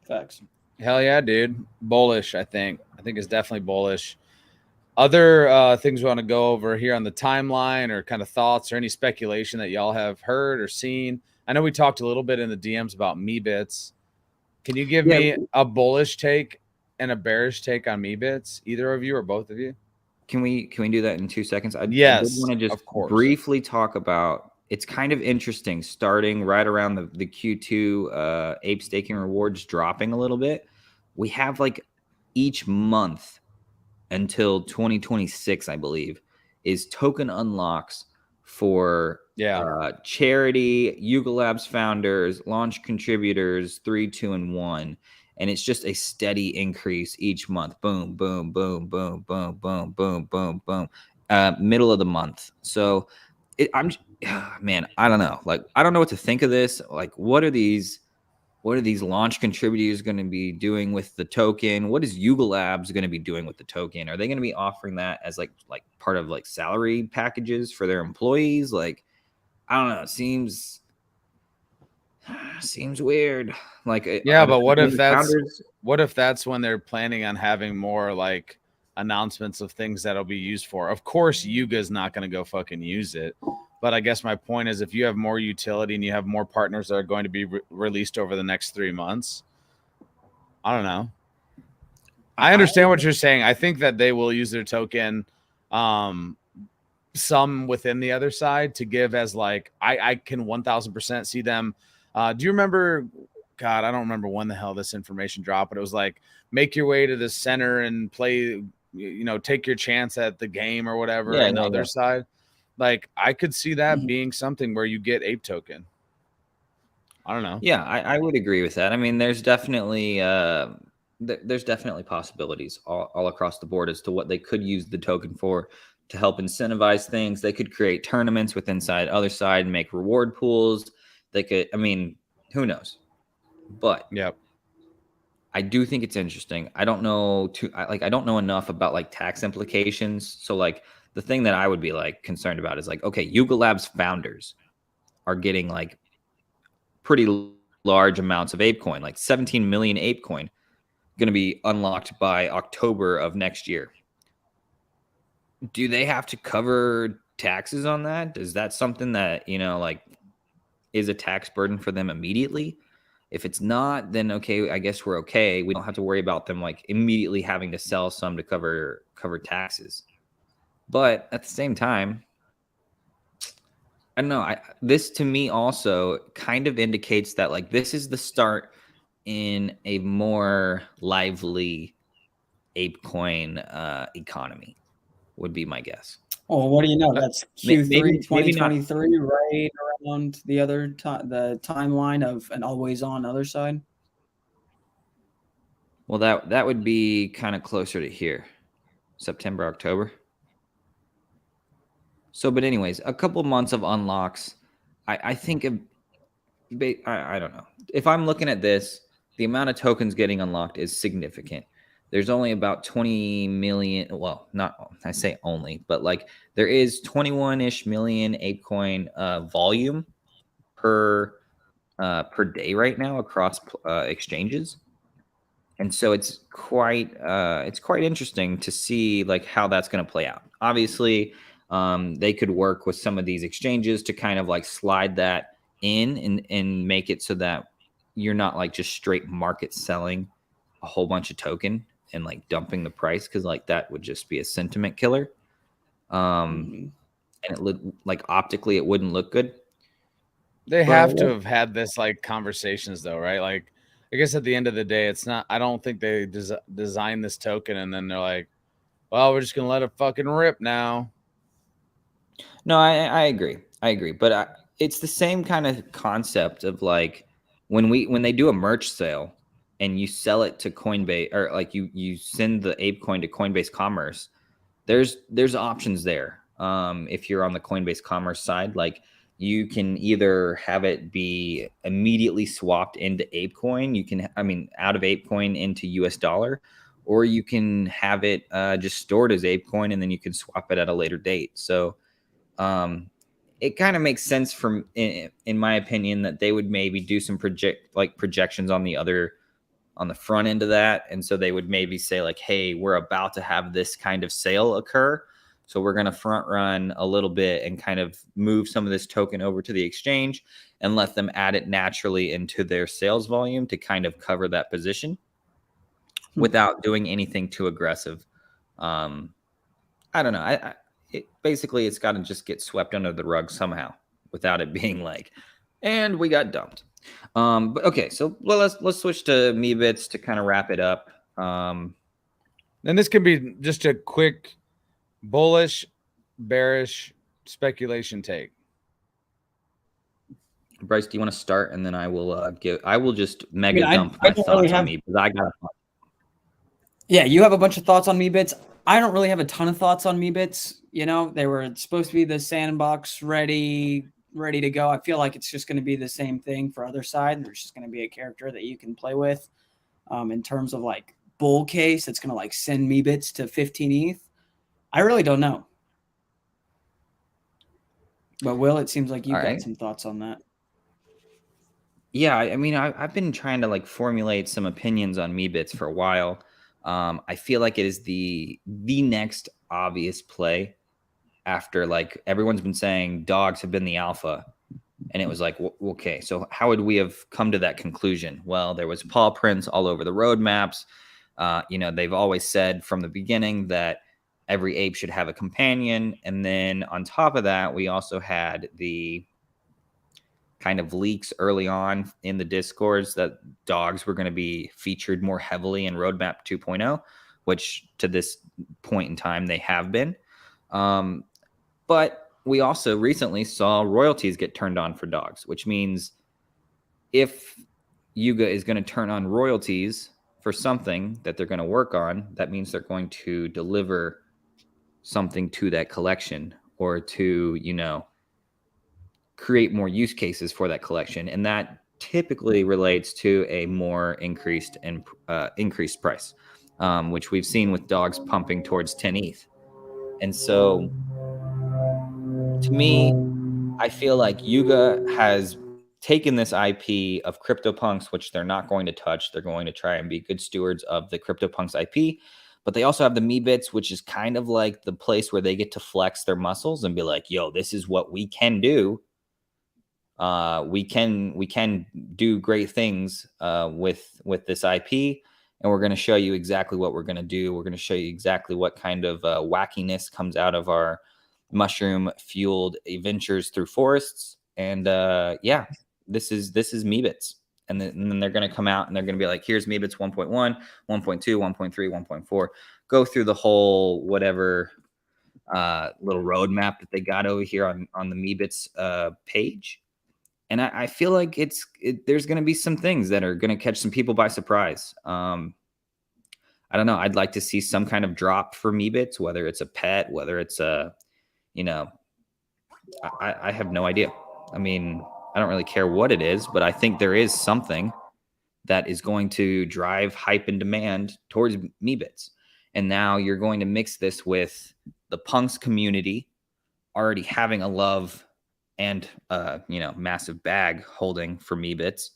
Facts.
Hell yeah, dude. Bullish, I think it's definitely bullish. Other things we want to go over here on the timeline, or kind of thoughts or any speculation that y'all have heard or seen. I know we talked a little bit in the DMs about Meebits. Can you give me a bullish take and a bearish take on Meebits, either of you or both of you?
Can we do that in 2 seconds?
Yes,
I did want to just briefly talk about, it's kind of interesting starting right around the Q2 ape staking rewards dropping a little bit. We have like each month until 2026, I believe, is token unlocks for charity, Yuga Labs founders, launch contributors, 3, 2, and 1. And it's just a steady increase each month. Boom, boom, boom, boom, boom, boom, boom, boom, boom. Middle of the month. So man, I don't know. Like, I don't know what to think of this. Like, what are these launch contributors going to be doing with the token? What is Yuga Labs going to be doing with the token? Are they going to be offering that as like part of like salary packages for their employees? Like, I don't know. It seems weird. Like,
yeah, but what if that's when they're planning on having more like announcements of things that'll be used for? Of course, Yuga's not going to go fucking use it. But I guess my point is, if you have more utility and you have more partners that are going to be released over the next 3 months, I don't know. I understand what you're saying. I think that they will use their token, some within the other side, to give as like, I can 1000% see them. Do you remember? God, I don't remember when the hell this information dropped, but it was like, make your way to the center and play, take your chance at the game or whatever on the other side. Like, I could see that being something where you get ape token. I don't know.
Yeah, I would agree with that. I mean, there's definitely there's definitely possibilities all across the board as to what they could use the token for to help incentivize things. They could create tournaments with inside other side and make reward pools. They could, I mean, who knows? But
Yep.
I do think it's interesting. I don't know I don't know enough about like tax implications. So like the thing that I would be like concerned about is like, okay, Yuga Labs founders are getting like pretty large amounts of ApeCoin, like 17 million ApeCoin, going to be unlocked by October of next year. Do they have to cover taxes on that? Is that something that, you know, like is a tax burden for them immediately? If it's not, then okay, I guess we're okay. We don't have to worry about them like immediately having to sell some to cover taxes. But at the same time, I don't know. This to me also kind of indicates that like this is the start in a more lively ApeCoin economy, would be my guess.
Oh, what do you know? That's Q3
maybe
2023, right around the other the timeline of an always on other side.
Well, that would be kind of closer to here, September, October. So, but anyways, a couple months of unlocks. I think I don't know. If I'm looking at this, the amount of tokens getting unlocked is significant. There's only about 20 million. Well, not I say only, but like there is 21-ish million ApeCoin volume per day right now across exchanges, and so it's quite interesting to see like how that's going to play out. Obviously, they could work with some of these exchanges to kind of like slide that in and make it so that you're not like just straight market selling a whole bunch of token and like dumping the price, because like that would just be a sentiment killer. And it look like optically it wouldn't look good.
They have to have had this like conversations though, right? Like, I guess at the end of the day, it's not. I don't think they designed this token and then they're like, "Well, we're just gonna let it fucking rip now."
No, I agree. I agree, but it's the same kind of concept of like when they do a merch sale and you sell it to Coinbase, or like you send the ApeCoin to Coinbase Commerce. There's options there. If you're on the Coinbase Commerce side, like you can either have it be immediately swapped into ApeCoin. You can, I mean, out of ApeCoin into US dollar, or you can have it just stored as ApeCoin and then you can swap it at a later date. So it kind of makes sense from, in my opinion, that they would maybe do some projections on the front end of that. And so they would maybe say like, hey, we're about to have this kind of sale occur. So we're going to front run a little bit and kind of move some of this token over to the exchange and let them add it naturally into their sales volume to kind of cover that position without doing anything too aggressive. I don't know. Basically it's got to just get swept under the rug somehow without it being like, and we got dumped. But okay, so let's switch to Meebits to kind of wrap it up.
And this can be just a quick bullish, bearish speculation take.
Bryce, do you want to start, and then I will just mega dump my thoughts on me, because I got.
Yeah, you have a bunch of thoughts on Meebits. I don't really have a ton of thoughts on Meebits. You know, they were supposed to be the sandbox ready to go. I feel like it's just going to be the same thing for other side. There's just going to be a character that you can play with. In terms of like bull case, it's going to like send Meebits to 15 ETH. I really don't know. But Will, it seems like you've got some thoughts on that.
Yeah, I mean, I've been trying to like formulate some opinions on Meebits for a while. I feel like it is the next obvious play after like everyone's been saying dogs have been the alpha. And it was like, okay, so how would we have come to that conclusion? Well, there was paw prints all over the roadmaps. You know, they've always said from the beginning that every ape should have a companion. And then on top of that, we also had the kind of leaks early on in the discords that dogs were going to be featured more heavily in Roadmap 2.0, which to this point in time, they have been. But we also recently saw royalties get turned on for dogs, which means if Yuga is going to turn on royalties for something that they're going to work on, that means they're going to deliver something to that collection or to, create more use cases for that collection. And that typically relates to a more increased price, which we've seen with dogs pumping towards 10 ETH. And so to me, I feel like Yuga has taken this IP of CryptoPunks, which they're not going to touch. They're going to try and be good stewards of the CryptoPunks IP. But they also have the MeBits, which is kind of like the place where they get to flex their muscles and be like, yo, this is what we can do. We can do great things with this IP. And we're going to show you exactly what we're going to do. We're going to show you exactly what kind of wackiness comes out of our mushroom fueled adventures through forests. And this is MeBits. And then they're going to come out and they're going to be like, here's MeBits 1.1, 1.2, 1.3, 1.4. Go through the whole whatever little roadmap that they got over here on the MeBits page. And I feel like there's going to be some things that are going to catch some people by surprise. I don't know. I'd like to see some kind of drop for MeBits, whether it's a pet, whether it's I have no idea. I mean, I don't really care what it is, but I think there is something that is going to drive hype and demand towards MeBits. And now you're going to mix this with the punks community already having a love and massive bag holding for MeBits,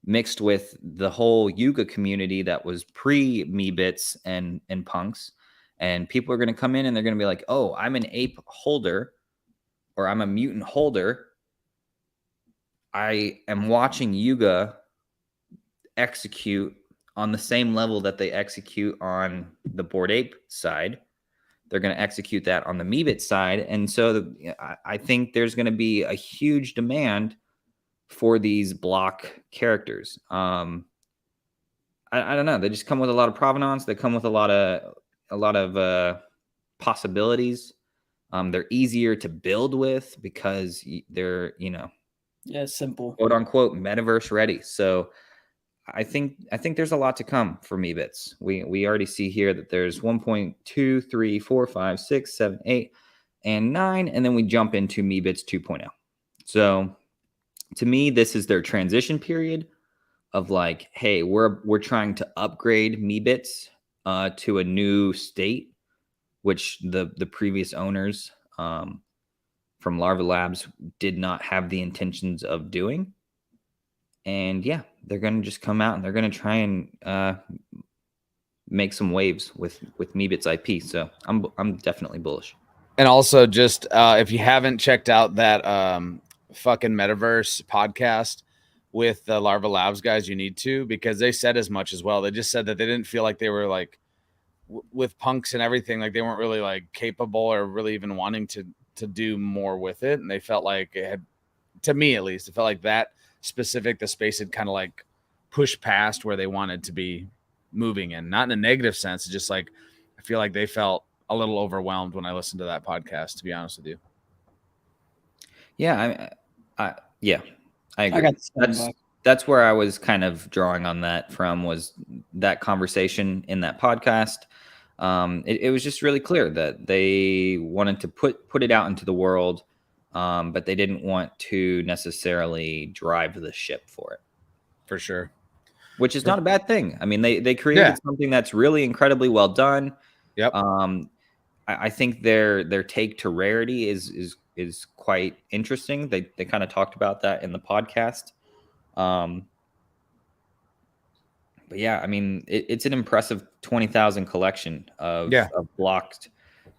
mixed with the whole Yuga community that was pre MeBits and punks. And people are going to come in and they're going to be like, oh, I'm an ape holder or I'm a mutant holder. I am watching Yuga execute on the same level that they execute on the Bored Ape side. They're going to execute that on the MeBit side. And so I think there's going to be a huge demand for these block characters. I don't know. They just come with a lot of provenance. They come with a lot of possibilities. They're easier to build with because they're,
simple,
quote unquote, metaverse ready. So I think there's a lot to come for MeBits. We already see here that there's 1.2, 3, 4, 5, 6, 7, 8, and 9, and then we jump into MeBits 2.0. So to me, this is their transition period of like, hey, we're trying to upgrade MeBits to a new state, which the previous owners from Larva Labs did not have the intentions of doing. And yeah, they're going to just come out and they're going to try and make some waves with MeBits IP. So I'm definitely bullish.
And also, just if you haven't checked out that fucking Metaverse podcast with the Larva Labs guys, you need to, because they said as much as well. They just said that they didn't feel like they were like with punks and everything, like they weren't really like capable or really even wanting to do more with it. And they felt like it had, to me at least, it felt like that specific, the space had kind of like pushed past where they wanted to be moving in, not in a negative sense. It's just like, I feel like they felt a little overwhelmed when I listened to that podcast, to be honest with you.
Yeah. I agree. That's where I was kind of drawing on that from, was that conversation in that podcast. It was just really clear that they wanted to put it out into the world, but they didn't want to necessarily drive the ship for it.
For sure.
Which is not a bad thing. I mean, they created something that's really incredibly well done.
Yep.
I think their take to rarity is quite interesting. They kind of talked about that in the podcast. But yeah, I mean, it's an impressive 20,000 collection of blocked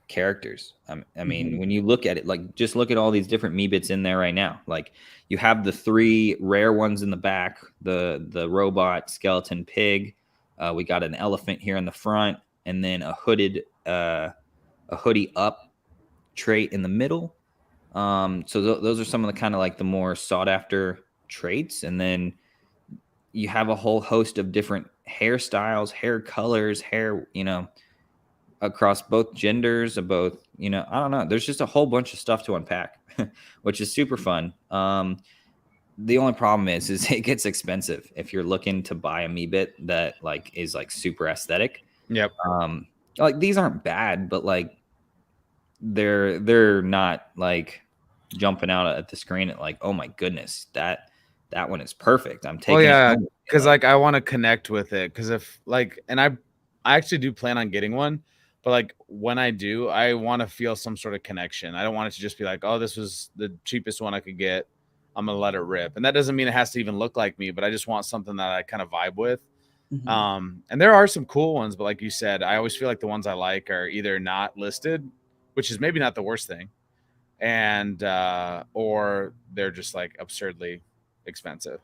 characters. I mean, when you look at it, like, just look at all these different MeBits in there right now. Like, you have the 3 rare ones in the back, the robot, skeleton, pig. We got an elephant here in the front, and then a hoodie up trait in the middle. So those are some of the kind of like the more sought after traits. And then you have a whole host of different hairstyles, hair colors, hair, across both genders, of both, I don't know. There's just a whole bunch of stuff to unpack, which is super fun. The only problem is it gets expensive if you're looking to buy a me bit that like is like super aesthetic.
Yep.
Like these aren't bad, but like they're not like jumping out at the screen at like, oh my goodness, that one is perfect. I'm taking
Well, yeah,
it home.
because like I want to connect with it. Because if like, and I actually do plan on getting one, but like when I do, I want to feel some sort of connection. I don't want it to just be like, oh, this was the cheapest one I could get. I'm gonna let it rip, and that doesn't mean it has to even look like me, but I just want something that I kind of vibe with. And there are some cool ones, but like you said, I always feel like the ones I like are either not listed, which is maybe not the worst thing, and or they're just like absurdly expensive.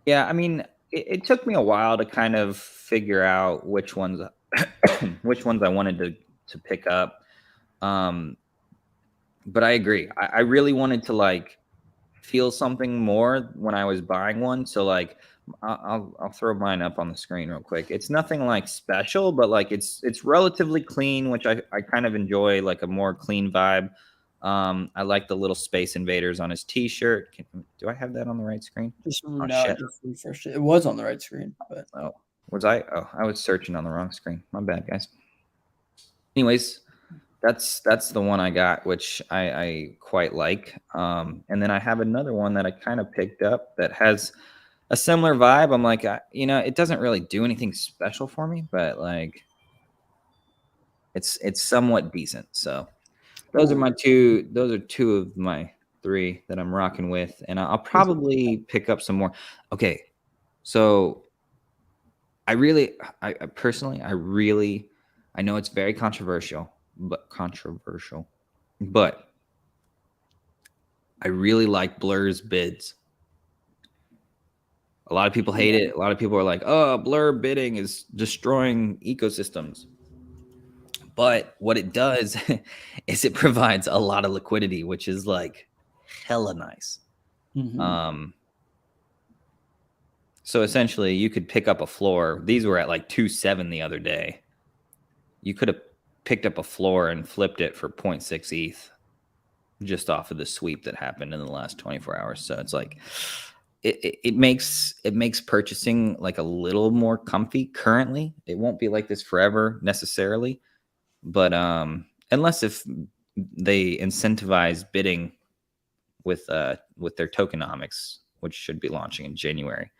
Yeah, I mean, it took me a while to kind of figure out which ones which ones I wanted to pick up. But I agree. I really wanted to like feel something more when I was buying one. So like I'll throw mine up on the screen real quick. It's nothing like special, but like it's relatively clean, which I kind of enjoy, like a more clean vibe. I like the little Space Invaders on his t-shirt. Do I have that on the right screen?
Just
Oh,
no,
shit.
just refresh it. It was on the right screen, but
Oh, was I? Oh, I was searching on the wrong screen. My bad, guys. Anyways, that's the one I got, which I quite like. And then I have another one that I kind of picked up that has a similar vibe. I'm like, it doesn't really do anything special for me, but like, it's somewhat decent. So those are my two. Those are two of my three that I'm rocking with, and I'll probably pick up some more. Okay, so I personally, I know it's very controversial, but I really like Blur's bids. A lot of people hate it. A lot of people are like, oh, Blur bidding is destroying ecosystems. But what it does is it provides a lot of liquidity, which is like hella nice. So essentially you could pick up a floor. These were at like 2.7 the other day. You could have picked up a floor and flipped it for 0.6 ETH just off of the sweep that happened in the last 24 hours. So it's like it makes purchasing like a little more comfy currently. It won't be like this forever necessarily, but unless if they incentivize bidding with their tokenomics, which should be launching in January.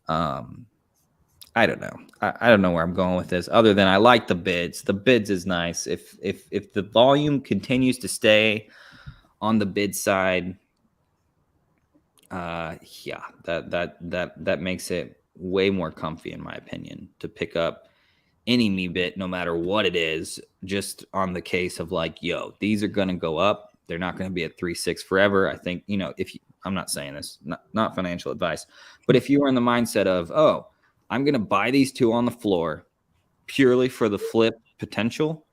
I don't know. I don't know where I'm going with this, other than I like the bids. The bids is nice. If the volume continues to stay on the bid side, yeah, that makes it way more comfy, in my opinion, to pick up any me bit, no matter what it is, just on the case of like, yo, these are gonna go up. They're not gonna be at 3.6 forever. I think, I'm not saying this, not financial advice, but if you were in the mindset of, oh, I'm gonna buy these two on the floor purely for the flip potential,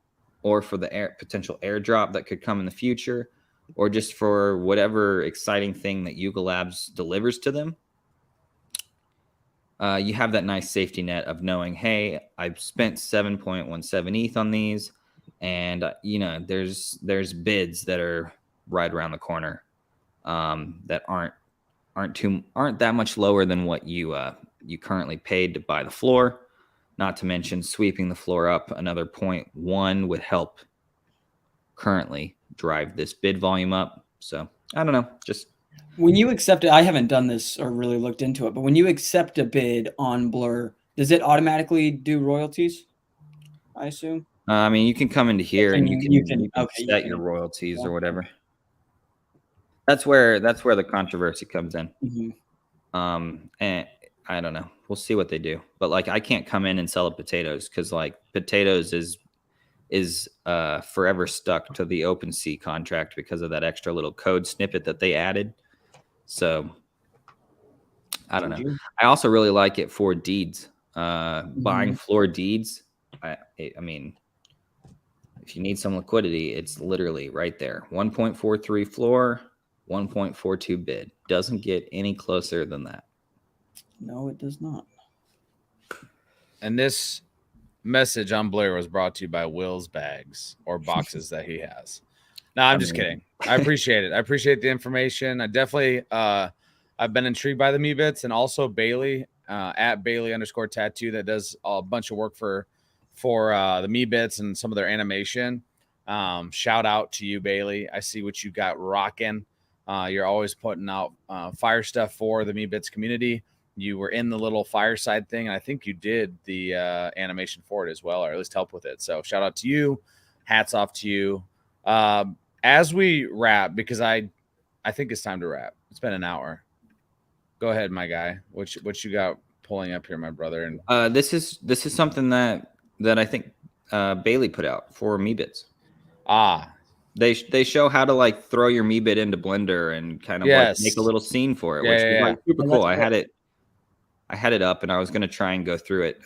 or for the potential airdrop that could come in the future, or just for whatever exciting thing that Yuga Labs delivers to them, you have that nice safety net of knowing, hey, I've spent 7.17 ETH on these, and there's bids that are right around the corner, that aren't that much lower than what you currently paid to buy the floor. Not to mention sweeping the floor up another 0.1 would help currently drive this bid volume up. So I don't know, just
when you accept it, I haven't done this or really looked into it, but when you accept a bid on Blur, does it automatically do royalties? I assume.
I mean, you can come into here and you can set your royalties or whatever. That's where the controversy comes in. And I don't know. We'll see what they do. But like, I can't come in and sell potatoes because like potatoes is forever stuck to the OpenSea contract because of that extra little code snippet that they added. So I don't know. I also really like it for deeds. Buying floor deeds. I mean, if you need some liquidity, it's literally right there. 1.43 floor, 1.42 bid. Doesn't get any closer than that.
No, it does not.
And this message on Blair was brought to you by Will's bags or boxes that he has. No, I'm just kidding. I appreciate it. I appreciate the information. I definitely I've been intrigued by the me bits, and also Bailey at Bailey_tattoo that does a bunch of work for the me bits and some of their animation. Shout out to you, Bailey. I see what you got rocking. You're always putting out fire stuff for the me bits community. You were in the little fireside thing, and I think you did the animation for it as well, or at least help with it. So shout out to you. Hats off to you. As we wrap, because I think it's time to wrap. It's been an hour. Go ahead, my guy. What you got pulling up here, my brother? And
this is something that I think Bailey put out for Meebits. They show how to like throw your Meebit into Blender and kind of like make a little scene for it, which is like super cool. I had it up and I was gonna try and go through it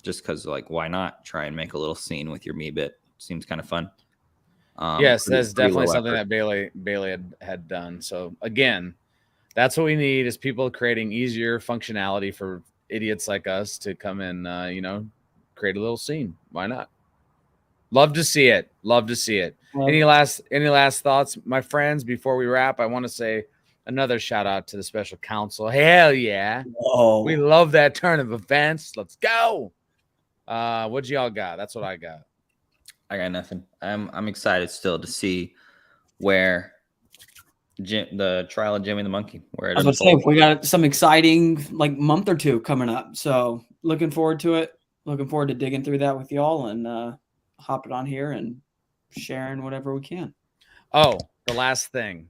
just because like why not try and make a little scene with your Meebit? Seems kind of fun.
Yes, that's definitely something that Bailey had done. So again, that's what we need is people creating easier functionality for idiots like us to come and create a little scene. Why not? Love to see it. Love to see it. Any last thoughts, my friends, before we wrap? I want to say another shout out to the special council. Hell yeah.
Oh,
We love that turn of events. Let's go. What y'all got? That's what I got.
I got nothing. I'm excited still to see where the trial of Jimmy the Monkey. Where
I was going to say, we got some exciting like month or two coming up. So looking forward to it. Looking forward to digging through that with y'all and hopping on here and sharing whatever we can.
Oh, the last thing.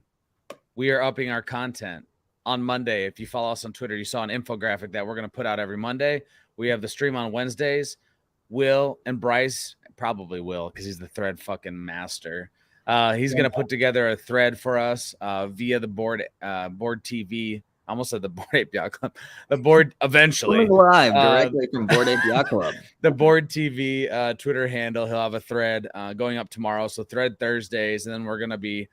We are upping our content on Monday. If you follow us on Twitter, you saw an infographic that we're going to put out every Monday. We have the stream on Wednesdays. Will and Bryce, probably Will, because he's the thread fucking master. He's going to put together a thread for us via the board TV. I almost said the Board Ape Yacht Club. The board eventually.
Live directly from Board Ape Yacht Club.
The Board TV Twitter handle. He'll have a thread going up tomorrow. So thread Thursdays. And then we're going to be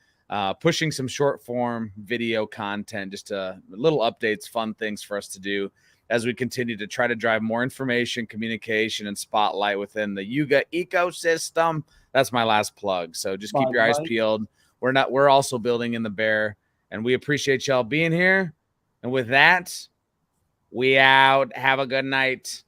pushing some short form video content, just little updates, fun things for us to do as we continue to try to drive more information, communication, and spotlight within the Yuga ecosystem. That's my last plug. So just keep your eyes peeled. We're also building in the bear, and we appreciate y'all being here. And with that, we out. Have a good night.